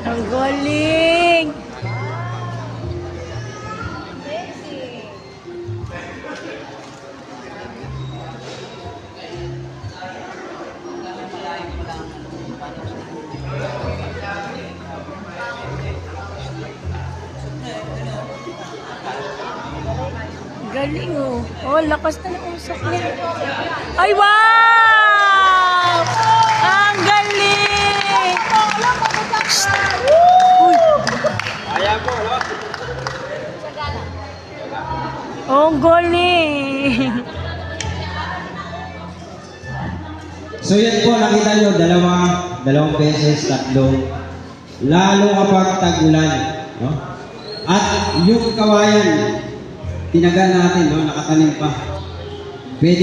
Ang galing! Galing oh. Oh, lakas na ng usok niya. Ay, wow! Ang galing! Uy! Ayan po, no? Oh, ang galing! So yan po, nakita nyo, dalawang beses, tatlong, lalo kapag tag-ulan, no? At yung kawayan, tinagal natin, no? Nakatanim pa.